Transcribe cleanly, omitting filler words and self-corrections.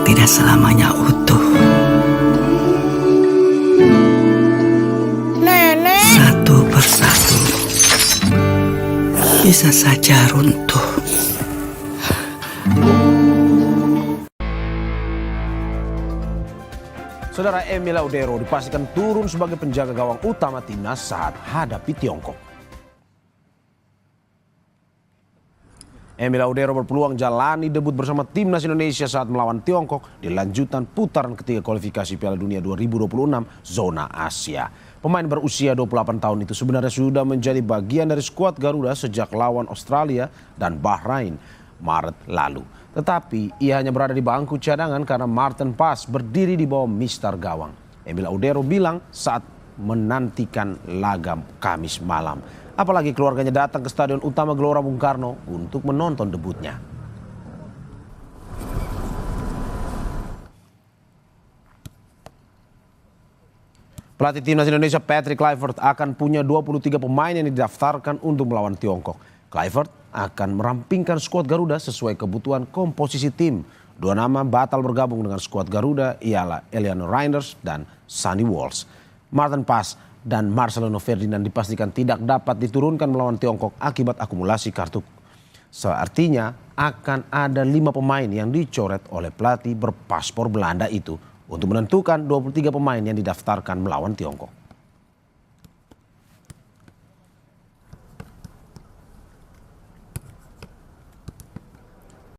tidak selamanya utuh. Nenek. Satu persatu bisa saja runtuh. Saudara Emil Laudero dipastikan turun sebagai penjaga gawang utama timnas saat hadapi Tiongkok. Emil Laudero berpeluang jalani debut bersama timnas Indonesia saat melawan Tiongkok di lanjutan putaran ketiga kualifikasi Piala Dunia 2026 zona Asia. Pemain berusia 28 tahun itu sebenarnya sudah menjadi bagian dari skuad Garuda sejak lawan Australia dan Bahrain Maret lalu. Tetapi ia hanya berada di bangku cadangan karena Maarten Paes berdiri di bawah Mister Gawang. Emil Laudero bilang saat menantikan laga Kamis malam. Apalagi keluarganya datang ke Stadion Utama Gelora Bung Karno untuk menonton debutnya. Pelatih timnas Indonesia Patrick Kluivert akan punya 23 pemain yang didaftarkan untuk melawan Tiongkok. Kluivert akan merampingkan skuad Garuda sesuai kebutuhan komposisi tim. Dua nama batal bergabung dengan skuad Garuda ialah Eliano Reinders dan Sonny Walsh. Maarten Paes dan Marcelino Ferdinand dipastikan tidak dapat diturunkan melawan Tiongkok akibat akumulasi kartu. Artinya akan ada 5 pemain yang dicoret oleh pelatih berpaspor Belanda itu untuk menentukan 23 pemain yang didaftarkan melawan Tiongkok.